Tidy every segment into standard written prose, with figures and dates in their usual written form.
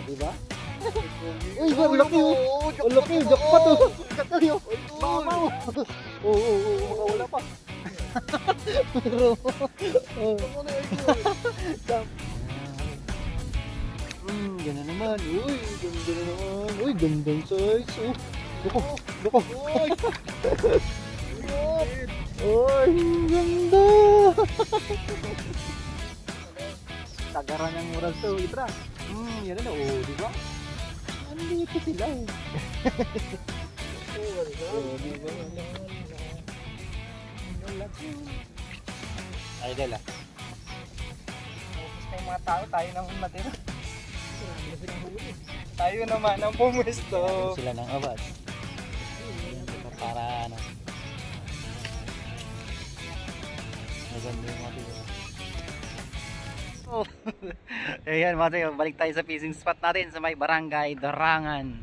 Diba? Uy, ang laki oh. Ang laki, jackpot oh. Katay oh. Mama oh. Oo, makawala pa. Pero, ganda naman. Uy, ganda naman. Uy, gandang size oh. Loko. Uy, ganda. Tagaran ng moral to, Itra. Yan na oh, di ba? Andito sila eh. Ay, dala. Focus na yung mga tao, tayo nang matira. Tayo naman ang pumuesto. Sila ng abad. Para ano. Maganda yung mga tira. Oh. Ayan mga tayo, balik tayo sa fishing spot natin sa may Barangay Darangan,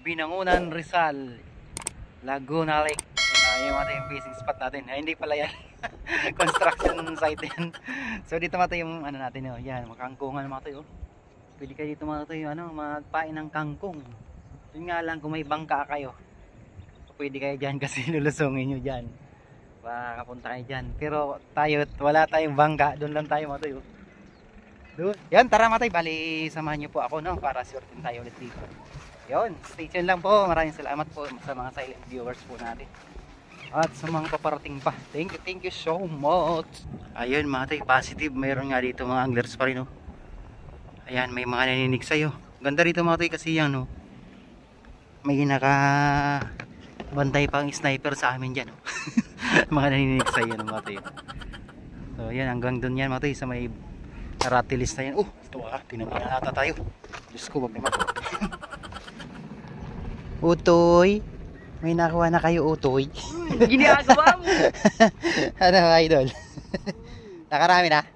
Binangunan, Rizal, Laguna Lake. Ayan mga tayo yung fishing spot natin. Ay, hindi pala yan. Construction site yan. So dito mga tayo yung ano natin yun. Yan, makangkungan mga tayo. Pwede kayo dito mga tayo magpain ng kangkong. Yun nga lang kung may bangka kayo, pwede kayo dyan kasi lulusungin nyo dyan. Makapunta kayo dyan. Pero tayo, wala tayong bangka. Doon lang tayo mga tayo. Doon. Yan, tara matay, bali samahan niyo po ako para surfing tayo ulit dito. Yun, stay tuned lang po. Maraming salamat po sa mga silent viewers po natin. At sa mga paparating pa. Thank you so much. Ayun matay, positive. Mayroon nga dito mga anglers pa rin. Ayan, may mga naninig sa'yo. Ganda rito matay kasi yan. May bantay pang sniper sa amin dyan. Mga naninig sa'yo matay. So yan, hanggang doon yan matay sa may ratilis na yan. Ito tinamay na nata tayo. Diyos ko, wag naman. Utoy, may nakuha na kayo utoy. Ginagawa mo. Ano idol? Nakarami na?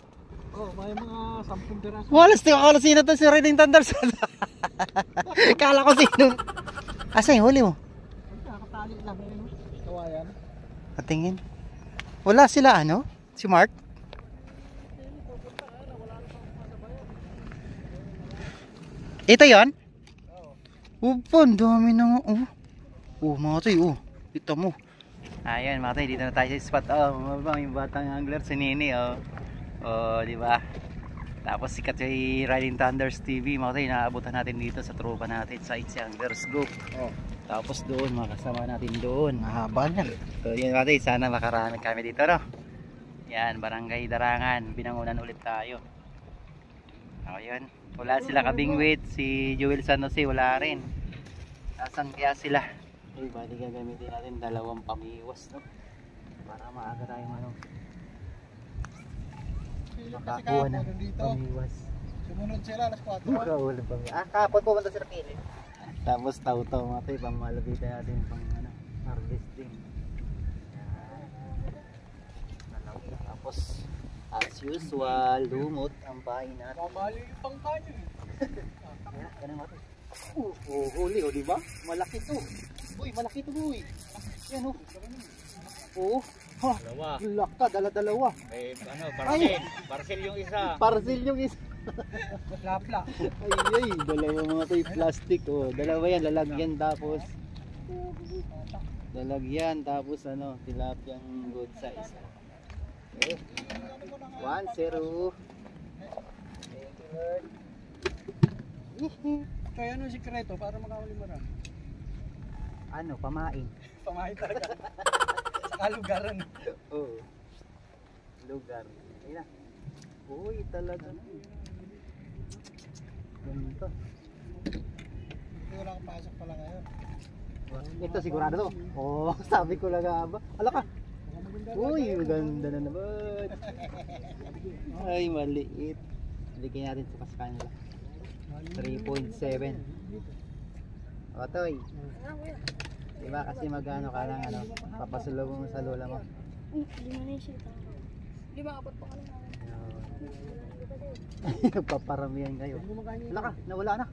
May mga 10 piraso. Wala sino to si Riding Thunders. Kala ko sino. Asa yung huli mo? Kakatali lang yun. Kawayan. Patingin. Wala sila si Mark? Ito yon? Oo. Ang dami na nga. Mga tayo. Dito mo. Ayan mga tayo. Dito na tayo sa spot. May batang angler si Nini. Diba? Tapos sikat yung Riding Thunders TV. Mga tayo. Naabutan natin dito sa tropa natin sa It's Anglers Group. Tapos doon. Makasama natin doon. Mahaba yan. So yun mga tayo. Sana makarami kami dito. Yan. Barangay Darangan. Binangunan ulit tayo. Ayan. Wala sila kabingwit, si Joel San Jose wala rin. Nasaan kaya sila? Bali gagamitin natin 2 pamiwas para maaga tayong makakuha ng pamiwas. Sumunod sila alas 4. Kaulan pamiwas. Kapon pumunta sila pilit. Tapos taw-taw mga tayo, pamalabitan natin pang harvesting. Tapos as usual, lumot ang bahay natin. Mamali yung pangkanyo. Ganun natin. Huli diba? Malaki to. Uy, malaki to boy. Yan Dalawa. Laka, dala-dalawa. May parcel yung isa. Parcel yung isa. Lapla. Ay, dalawa mga tayo plastic. Dalawa yan, lalagyan tapos tilapyang good size. 1-0. Thank you Lord. Kaya ano sikreto para makahuli mo rin? Pamain. Pamain talaga. Sa kalugaran. Lugar. Ayun na. Uy, talaga. Ganito. Hindi ko lang pasok pala ngayon. Ito sigurado to. Sabi ko lang ba? Ala ka. Uy, maganda na naman. Ay, maliit. Bigyan natin sa kanila. 3.7. Otoy. Diba kasi magano ka lang papasulong mo sa lola mo. Lima apat pa ka lang. Nagpaparamihan kayo. Wala ka, nawala na.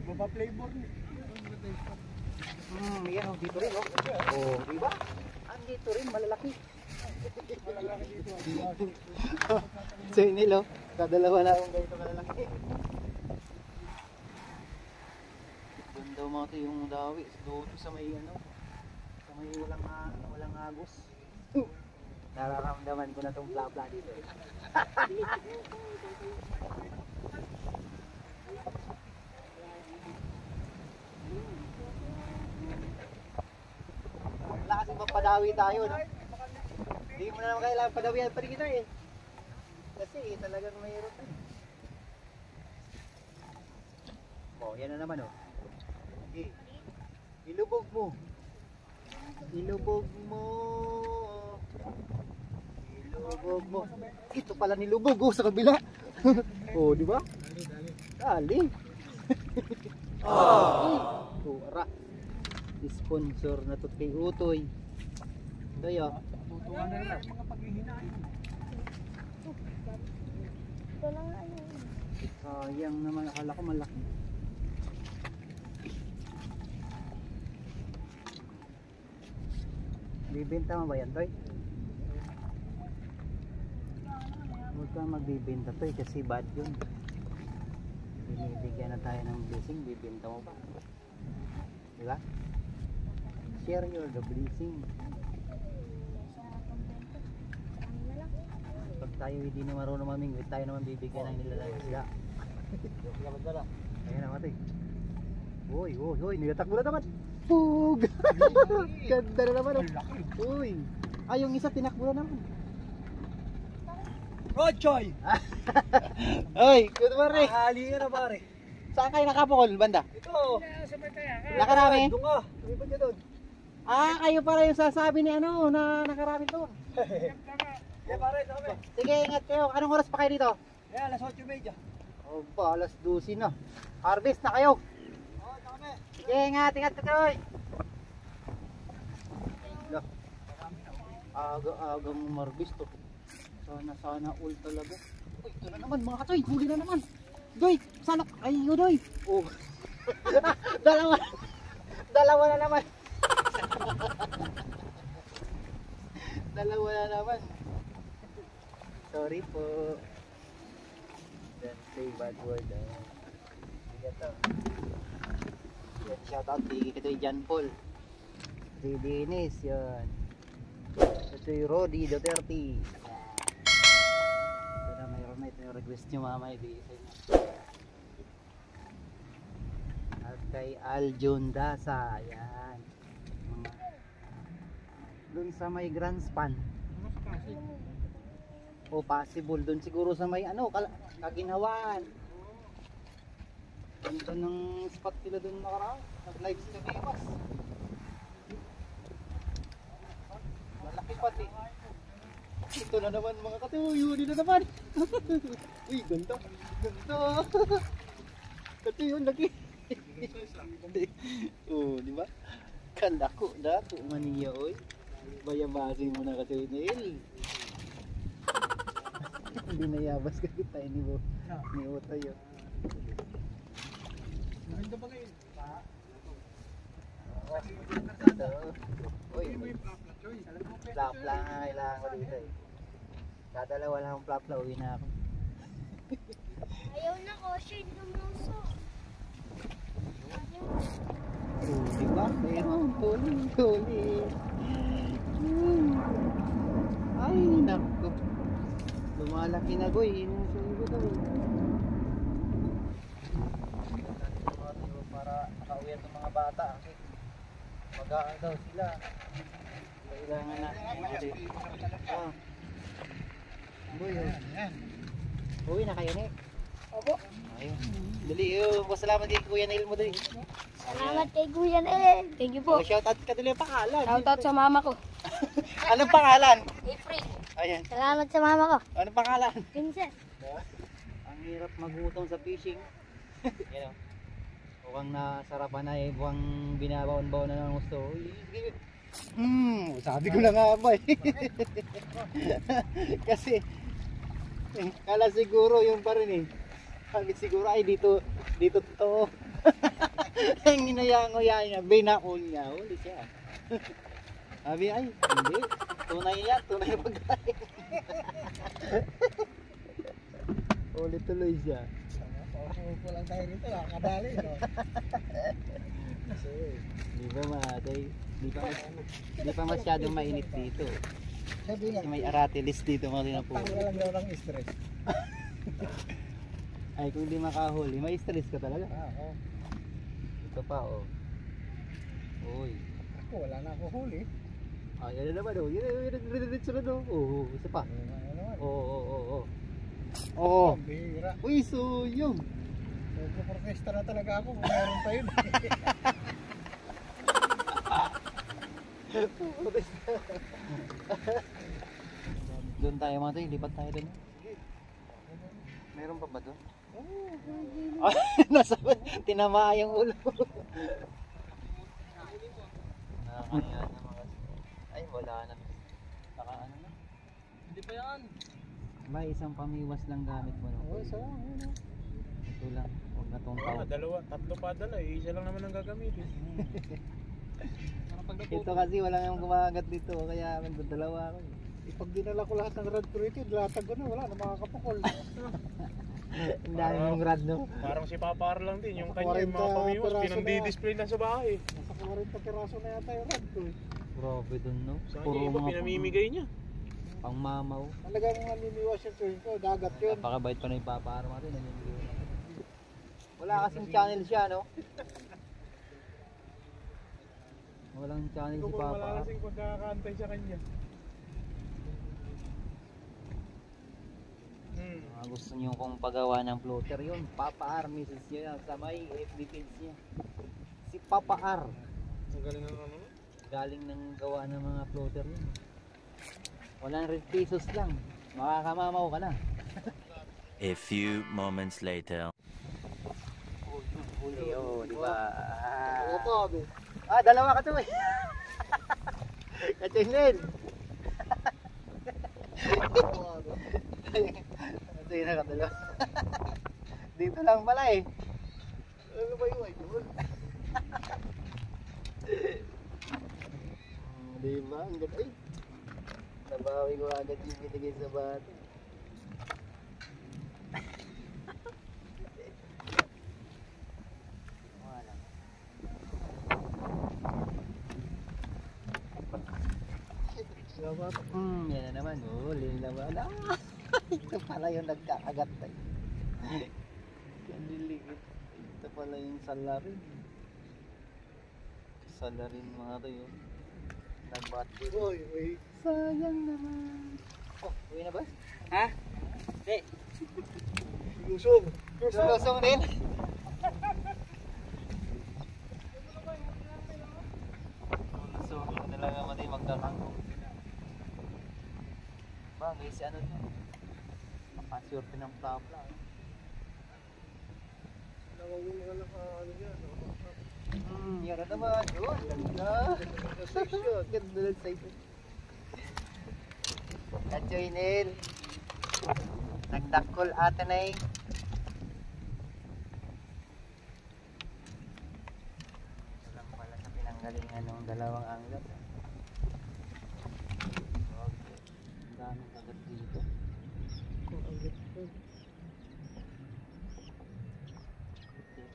Baba flavor niya. Yan dito rin diba? Andito rin malalaki. So inilo, kadalawa na akong ganito kalalaki. Doon daw mga ito yung dawi, doon sa may ano, sa may walang agos. Nararamdaman ko na itong bla-bla dito. Wala kasi mapadawi tayo, no? Hindi mo na naman kailangan padawihan pa rin kita eh. Kasi talagang mayroon na eh. Oh, yan na naman oh. Okay. Ilubog mo. Ilubog mo. Ilubog mo. Ito pala nilubog oh sa kabila. Oh, di ba? Dali. Oh. Tura. Sponsor na to kay Utoy. Kaya Tutuan na lang mga paghihinay. sayang naman, akala ko malaki. Bibenta mo ba yan, Toy? Huwag kang magbibenta, Toy, kasi bad yun. Binibigyan na tayo ng blessing, bibenta mo pa. Diba? Share your the blessing. Pag tayo hindi na marunong mamingwit, tayo naman bibigyan ng nilalang isda. Ayan naman, Toy. Uy, uy, uy, nilatakbo na naman. Pug! Ganda na naman. Uy! Ay, yung isa tinakbo na naman. Rodchoy! Oy, good morning. Hali ka na pare. Saan kayo nakapukol, banda? Ito. Nakarami? Doon ka. Tumipad ka doon. Ah, kayo pala yung sasabi ni ano, na nakarami doon. Yeah pare, ito kami. Sige, ingat kayo. Anong oras pa kayo dito? Yeah, alas 8:30. Oh, ba, alas 12 na. Harvest na kayo. Oo, ito kami. Sige, ingat ka kayo. Aga-agang marbis to. Sana all talaga. Uy, ito na naman mga katoy, huli na naman. Doy, sana, ay yun doy. Oh. Dalawa na naman. Dalawa na naman. Sorry po. Don't say bad word. Ito. Yan, shout out kay Jan Paul. Si Dennis, yan. Ito yung Rodi Duterte. Ito na, mayroon na ito yung request nyo mamaya. Ibigay nyo. At kay Aljun Dasa. Yan. Doon sa may Grand Span. O possible. Doon siguro sa may ano, Kaginhawaan. Ganda ng spot nila doon nakaraan. Nag-live sila may iwas. Malaki pati. Ito na naman mga katuyo. Hindi na naman. Uy, ganda. Ganda. Katuyo, lagi. Oh, di ba? Kalako, dako maniya, oy. Bayabasi mo na katuyo na il. Hindi na yabas kasi tayo ni Bo. Ni Otayo. Maganda ba ngayon? Uy, flap lang nga kailangan ko dito eh. Dadalawa lang akong flap lang, uwi na ako. Ayaw na ko, shade ng muso. Oh, diba? Meron, tuli. Ay, naku. Lumalaki na ko eh. Inusun ko daw. Para makauwi ang mga bata. Kasi mag-aan daw sila. Kailangan na. Ah. Boy, oh. Uwi na kayo, Nick. Opo. Ayun. Dali, pasalamat kay Kuya Neil mo dali. Salamat kay Kuya Nel. Thank you po. Oh, shout out ka dali ang pangalan. Shout out sa mama ko. Anong pangalan? April. Ayan. Salamat sa mama ko. Anong pangalan? Vincent. Ang hirap magutong sa fishing. Yan o. Mukhang nasarapan na eh. Mukhang binabaon-baon na ng gusto. Sabi ko na nga ba eh. Kasi kala siguro yung pa rin eh. Sabi siguro ay dito to. Ang inayango yan niya. Binakon niya. Huli siya. Sabi ay hindi. Tunay yan, tunay na pagkain. Ulit tuloy siya. Paupo lang tayo rito, nakakadali, no? Kasi, Di ba matay? Di pa masyadong mainit dito. sabi nga, Kasi may aratilis dito mga tinapo. tanggalan daw ng stress. Ay kung di makahuli, may stress ka talaga. Oo. Ito pa oh. Uy. Ako, wala na ako huli. Ah, yan na naman oh. Yan sunod oh. Oo, isa pa. Ano naman? Oo. Oo. Ang bihira. Uy, suyong. Nagpo-protesta na talaga ako kung meron pa yun. Doon tayo mga tayo, lipat tayo doon. Meron pa ba doon? Ay, nasa tinamaan yung ulo. Nakakaya na mga. Ay, wala na. Saka ano na? Hindi pa yan. Ba, isang pamiwas lang gamit mo. No? Oo, isa lang. Ito lang. Huwag na tong tao. Dalawa, tatlo pa dala eh. Isa lang naman ang gagamitin. Ito kasi wala nang gumagat dito. Kaya magdadalawa ako. Pag dinala ko lahat ng rad ko rito, dilatag ko na, wala na makakapukol. Ang dami mong rad no? Parang si Papar lang din. Yung Nasa kanya, yung mga 40 pamiwas, piraso pinandi-display na sa bahay. Nasa 40 piraso na yata yung rad ko. Grabe dun no? Sa kanya iba, pinamimigay niya. Pang mamaw. Talagang naniniwas yung tuwing ko, dagat yun. Napakabait pa na yung papaarma natin. Wala kasing channel siya no? Walang channel si Kung Papa. malalasing pagkakantay sa kanya. Gusto niyo kong pagawa ng floater yun. Papa R, Mrs. niya sa may FB page niya. Si Papa R. Ang galing ng ano? Galing ng gawa ng mga floater yun. 100 pesos lang. Makakamamaw ka na. A few moments later. Huli oh, di ba? Ito, abi. Ah, dalawa ka to eh. Kachinil. Ito yun nakadalawa. Dito lang pala eh. Ano ba yung idol? Di ba? Ang ganda. Ay, nabawi ko agad yung binigay sa bata. Wala. Yan na naman. Huli naman. Ah, ito pala yung nagkakagat tayo. Kandiligit. Ito pala yung salarin. Salarin mga tayo. Nagbati. Uy, uy. Sayang naman. Oh, uwi na ba? Ha? Hindi. Lusong. Lusong din. Lusong na talaga mati magkakangkong. Bagay si ano to? Makasurte ng plapla. Nakawin ka na ano yan. Yan na naman. Yun, ganda. Ganda ng size. Kachoy-nil. Nagdakol ata na eh. Ito lang pala sa pinanggalingan ng dalawang anglat. Okay. Ang daming kagat dito.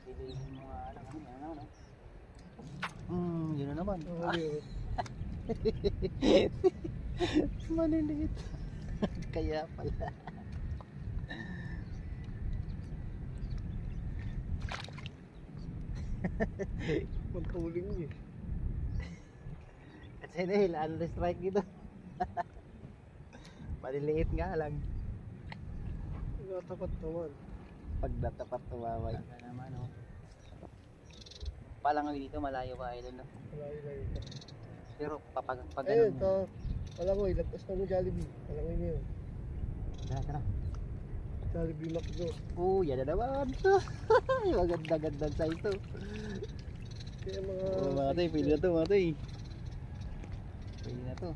Pipiliin mo nga alam. Ano? Yun na naman. Maliliit. Kaya pala. Magtuling niya. Kasi dahil ano strike dito. Maliliit nga lang. Natapat naman. Pag natapat tumawag. Saka naman oh. Palangaw dito malayo pa idol no. Layo-layo. Pero pag Ayun, ganun. ito. Alam mo, ilagpas na mo Jollibee. Alam mo yun. Tara. Jollibee McDo. Yan na naman. Maganda-ganda sa ito. Kaya mga... Mga tayo, pwede na to mga tayo. Pwede na to.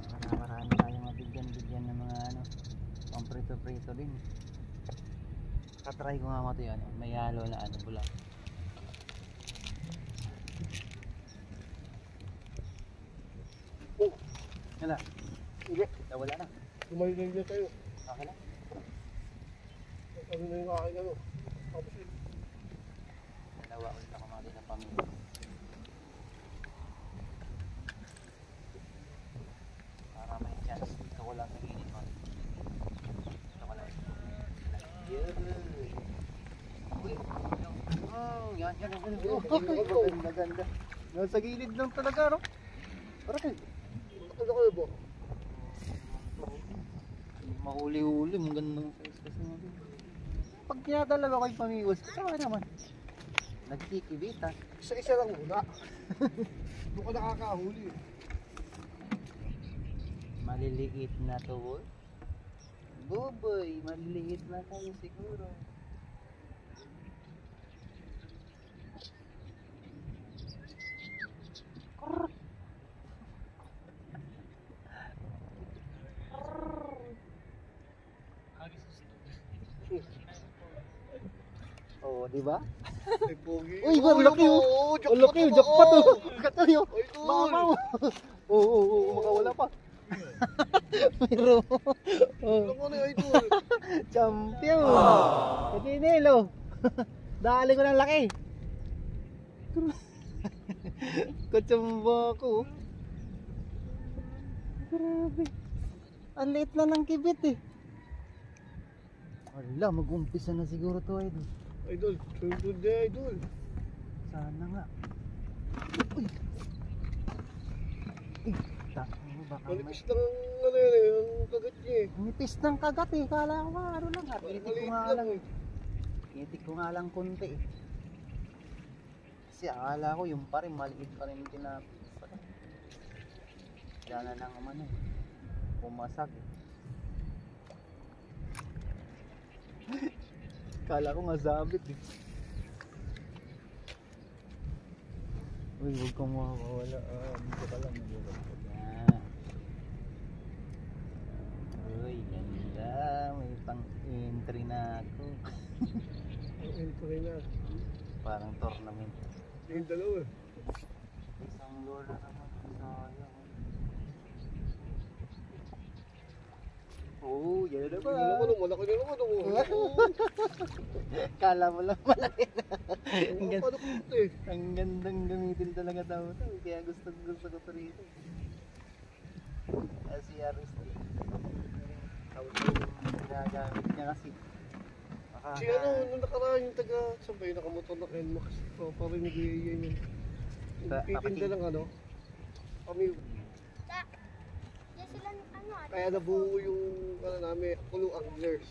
At marami tayong mabigyan ng mga ano, pamprito-prito din. Katry ko nga mga tayo, ano, may halo na ano, bulak. Oh, Wala. hindi. Wala na. Tumayo na tayo. Okay lang. Ano na yung aking ano? Tapos yun. Dalawa ulit ako mga din ng pamilya. Para may chance. Dito ko lang nanginin mo. Dito ko lang. Yun. Uy. Yan. Ganda. Nasa gilid lang talaga, no? Para kayo. Ano kayo ba? Mahuli-huli. Ang gandang size kasi mo. Pag kinadalawa ko yung pamiwas, kasama naman. Nagkikibita. Isa-isa lang muna. Doon ka nakakahuli. Maliliit na to, boy. Boboy, maliliit na tayo siguro. Oh, di ba? Ay, pogi. Uy, ang laki oh. Ang laki oh, jackpot oh. Katay oh. Ay, tol. Mama mo. Oo, makawala pa. Pero, Ano ko na yung idol? champion. Katinelo. Dali ko ng laki. Katsamba ko. Grabe. Ang liit na ng kibit eh. Wala, mag-umpisa na siguro to idol. Idol, swimming na idol. Sana nga. Uy. Uy, takbo mo baka may... Malipis lang ang ano yun eh, ang kagat niya eh. Nipis ng kagat eh. Kala ko nga ano lang. Tinitik ko Maliit nga lang lang. eh. Tinitik ko nga lang konti eh. Kasi akala ko yung pa rin, maliit pa rin tinapos. Diyan na lang naman eh. Pumasag eh. Kala ko nga zabit eh. Uy, huwag kang makakawala. Dito ka lang. Yan. Uy, ganda. May pang-entry na ako. Entry na. Parang tournament. Yung dalawa eh. Isang lure na naman. Sayang. Oh, yan na Ano ko ba? nung malaki na naman ako. Kala mo lang malaki na. Ang paano ko ito eh. Ang gandang gamitin talaga tao to. Kaya gusto ko to rito. Kasi Aris tapos yung ginagamit niya kasi. Si ano, nung nakaraan yung taga, saan ba yung nakamotor na Kenmax? So, parang nag-iiyan yun. Titinda ng ano. Kami, Diyan sila ano ate. kaya nabuo yung ano namin, Pulo Anglers.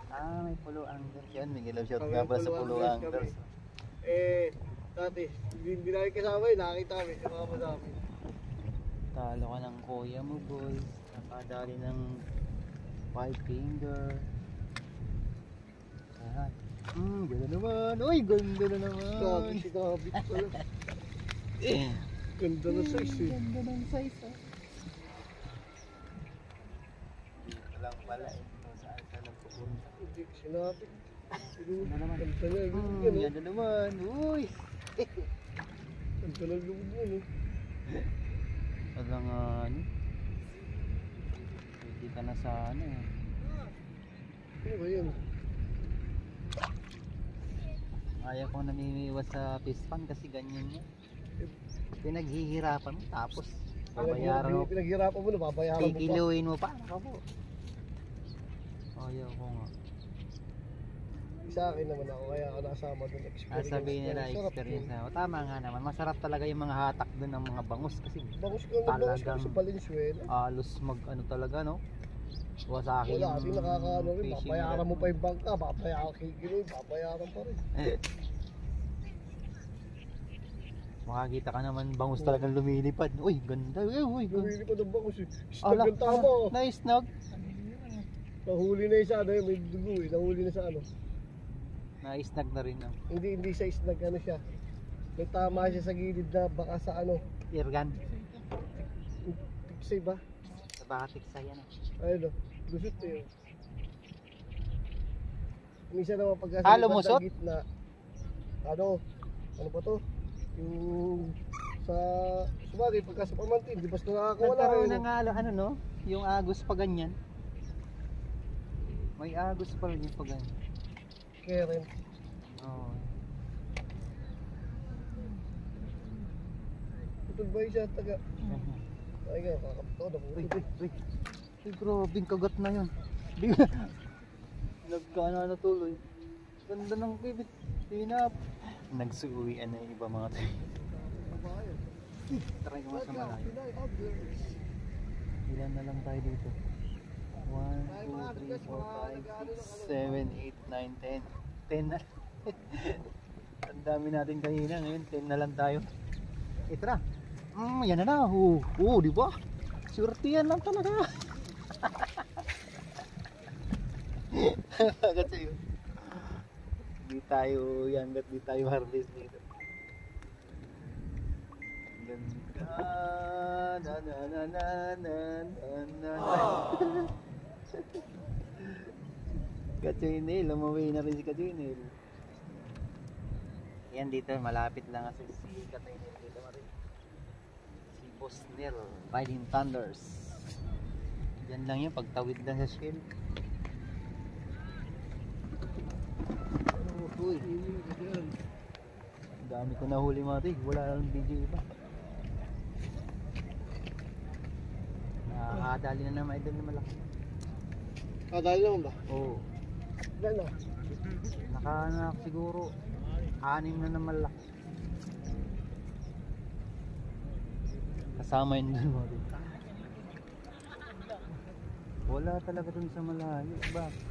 Ah, may pulo anglers yan. May gilaw shout Kami nga pala sa pulo pulo anglers anglers. Eh, dati, hindi namin kasama yun, nakakita kami, kasama namin. Talo ka ng kuya mo, boy. Nakadali ng 5 finger. Ayan. Ganda naman. Uy, ganda na naman. Grabe, sinabit pala. Ganda na size eh. Ganda ng size, ah. Dito lang pala eh. Kung saan ka lang pupunta. Hindi, sinabit. Ganda naman. Ganda na, ganda na. Ganda naman. Uy. Ganda na loob mo, no? Walang ano. Pwede ka na sa ano eh. Ano ba yun? Ayaw ko namimiwas sa fish pan kasi ganyan yan. Pinaghihirapan mo tapos babayaran mo. Pinaghirapan mo, nababayaran mo pa. Kikiluin mo pa. Ako. Ayaw ko nga. Sa akin naman ako, kaya ako nasama doon, experience. Sabihin nila Sarap experience yun. na. O, tama nga naman. Masarap talaga yung mga hatak doon ng mga bangus kasi Bangus ko, nagbangus ko Talagang- sa Valenzuela. halos mag ano talaga no. Kuha sa akin Wala, kasi nakakaano rin, fishing babayaran rod mo pa yung bangka, babayaran kikiloy, babayaran pa rin. Makakita ka naman bangus talagang lumilipad. Uy, ganda. Uy, ganda. Gawili pa ng bangus eh. Ala, Snag yung tama oh. nice nog. Nahuli na yung sa ano, may dugo eh, nahuli na sa ano. Naisnag na rin ang Hindi siya snag, ano siya. May tama siya sa gilid na baka sa ano, irgan. tiksay ba? Sa bahatik sa yan. Ayun o, lusot eh. Minsan naman pag Ah, lumusot? gitna, ano ba to? Yung Sa sabagay, pagka sa pamantin, di basta nakakawala. Nagkaroon na nga ano no? Yung agos pa ganyan. May agos pa rin yung pa ganyan. Kaya rin. Oo. Putol ba siya taga? Ay nga, kakapito na Uy, putol. uy. Uy, grabing kagat na yun. Nagkana na tuloy. Ganda ng bibit. Tinap. Nagsuuwian na yung iba mga tayo. Try ko nga sa malayo. Ilan na lang tayo dito? 1, 2, 3, 4, 5, 6, 7, 8, 9, 10. 10 na. Ang dami natin kanina. Ngayon 10 na lang tayo. Tara. Yan na na. Di ba? Surti yan lang talaga. Kasi di tayo yan, di tayo harvest dito. Ganda. Na. Kachinil, umuwi na rin si Kachinil. Yan dito, malapit lang kasi si Kachinil dito marin. Si Boss Nil, Riding Thunders. Yan lang yun, pagtawid lang sa shell. Uy, dami ko nahuli mga tayo, wala lang video iba. Nakakadali na naman idol na malaki. Dahil naman ba? Oo. Ilan na? Nakanak siguro 6 na naman malaki. Kasama yun dun mga tayo. Wala talaga dun sa malayo. Bakit?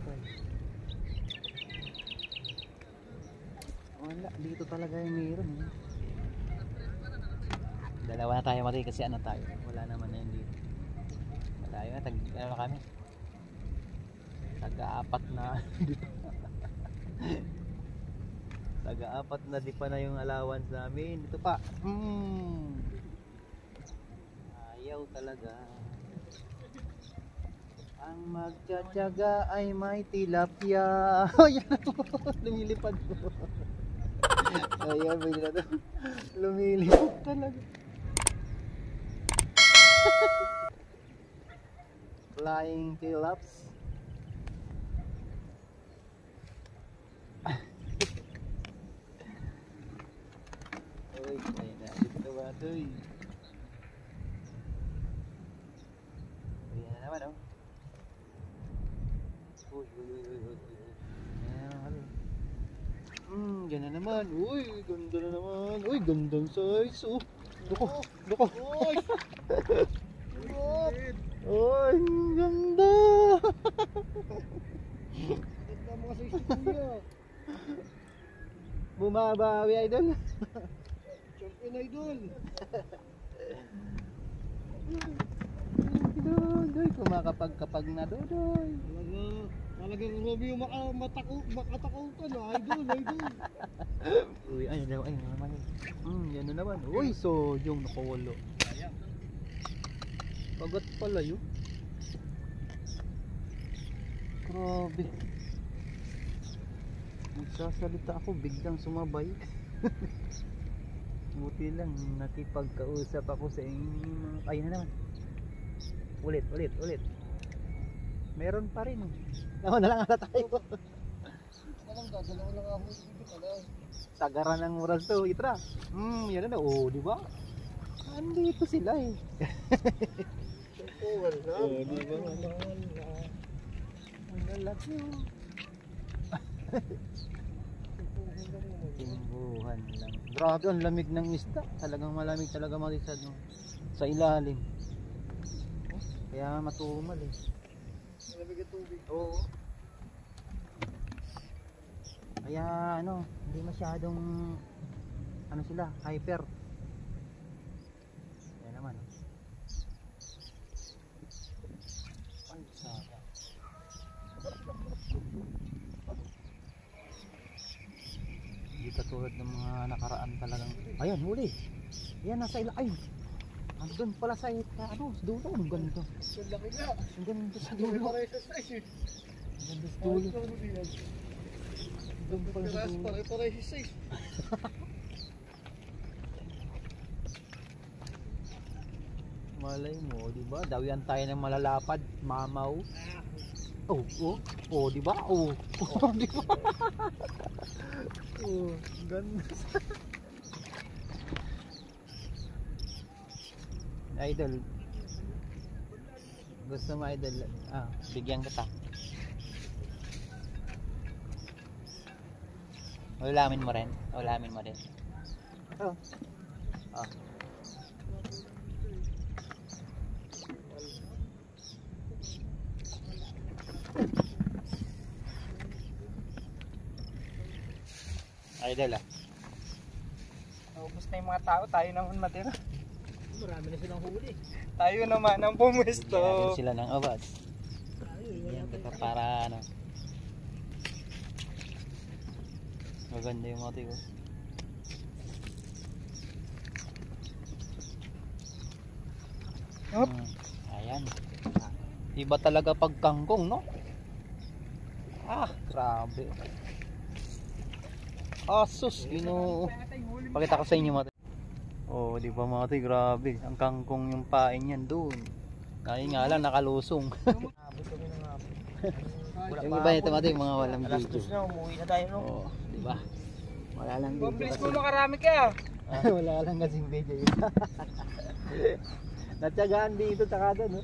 Wala, dito talaga yung meron. Dalawa na tayo mati kasi ano tayo. Wala naman na yun dito. Malayo na, ano na kami? Taga-apat na dito. Taga-apat na di pa na yung allowance namin. Ito pa. Ayaw talaga. Ang magtsatsaga ay may tilapia. Ayan ako, lumilipad ko. Ayan, may na lumilipad talaga. Flying tilaps. Uy, ayun na, dito ba ito eh. Ayan na naman oh. Uy. Ayan, ganda naman. Uy, ganda na naman. Uy, gandang size. Oh, loko. Uy, ganda. Ganda mo kasi isip Bumabawi idol. Champion idol. Dodoy, kumakapag na dodoy. Talagang Romeo makatakutan na idol. Uy, ayun naman. Yan na naman. Uy, so yung nakawalo. Pagat pala yun. Grabe. Magsasalita ako, biglang sumabay. Buti lang, nakipagkausap ako sa inyo. Ayun na naman. Ulit. Meron pa rin. Naman na lang ata tayo. Alam ka, dalawa lang ako dito pala. Sagaran ng oras to, itra. Yan na. Oh, di ba? Andito sila eh. Champion na. Di ba? Ang lalaki oh. Timbuhan lang. Grabe, ang lamig ng isda. Talagang malamig talaga matisad no? Sa ilalim. Kaya matumal eh. Malamig ang tubig. Oo. Kaya ano, hindi masyadong ano sila, hyper. Yan naman. Ay, saga. Hindi katulad ng mga nakaraan talagang. Ayan, huli. Yan, nasa ila. Ay, andun pala sa ano, sa dulo. Ang ganda. Ang laki nga. Ang ganda sa Hindi dulo. pare sa size eh. Ang ganda sa dulo. Doon pala sa dulo. Pare sa size. Malay mo, di ba? Dawian tayo ng malalapad, mamaw. Oh, oh, oh, di ba? Oh, oh, di ba? Oh, ganda. Idol. Gusto mo idol? Ah, bigyan kita. Ulamin mo rin. Ulamin mo rin. Oh. Oh. Idol ah. Ubus na yung mga tao, tayo naman matira. Marami na silang huli. Tayo naman ang Bigyan natin pumuesto. sila ng oras. Bigyan kita para ano. Maganda yung motor ko. Hop. Ayan. Iba talaga pag kangkong, no? Ah, grabe. Asus, pakita ko sa inyo mga. Oh, di ba mga toy, grabe. Ang kangkong yung pain yan doon. Ngayon nga lang nakalusong. Abot kami ng hapon. Yung iba nito mga toy, mga walang Alas video. 2 na, umuwi na tayo no. Oh, di ba? Wala lang video Please kasi. mo makarami ka. Wala lang kasing video yun. Natyagaan dito tsaka doon, no?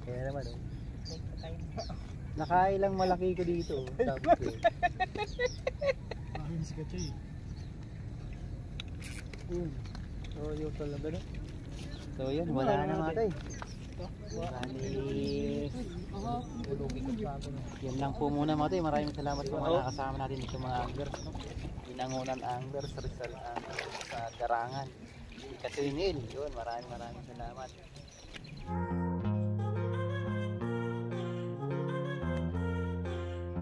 Kaya naman, oh. Nakailang malaki ko dito, oh. Sabi ko. Bakit si Kachay? So, yun talaga, no? So, yun, wala na mga tayo. Yan lang po muna mga tayo. Maraming salamat po mga nakasama natin dito mga anglers, no? Binangunan anglers, Rizal anglers sa Darangan. Katuinil, yun, maraming salamat.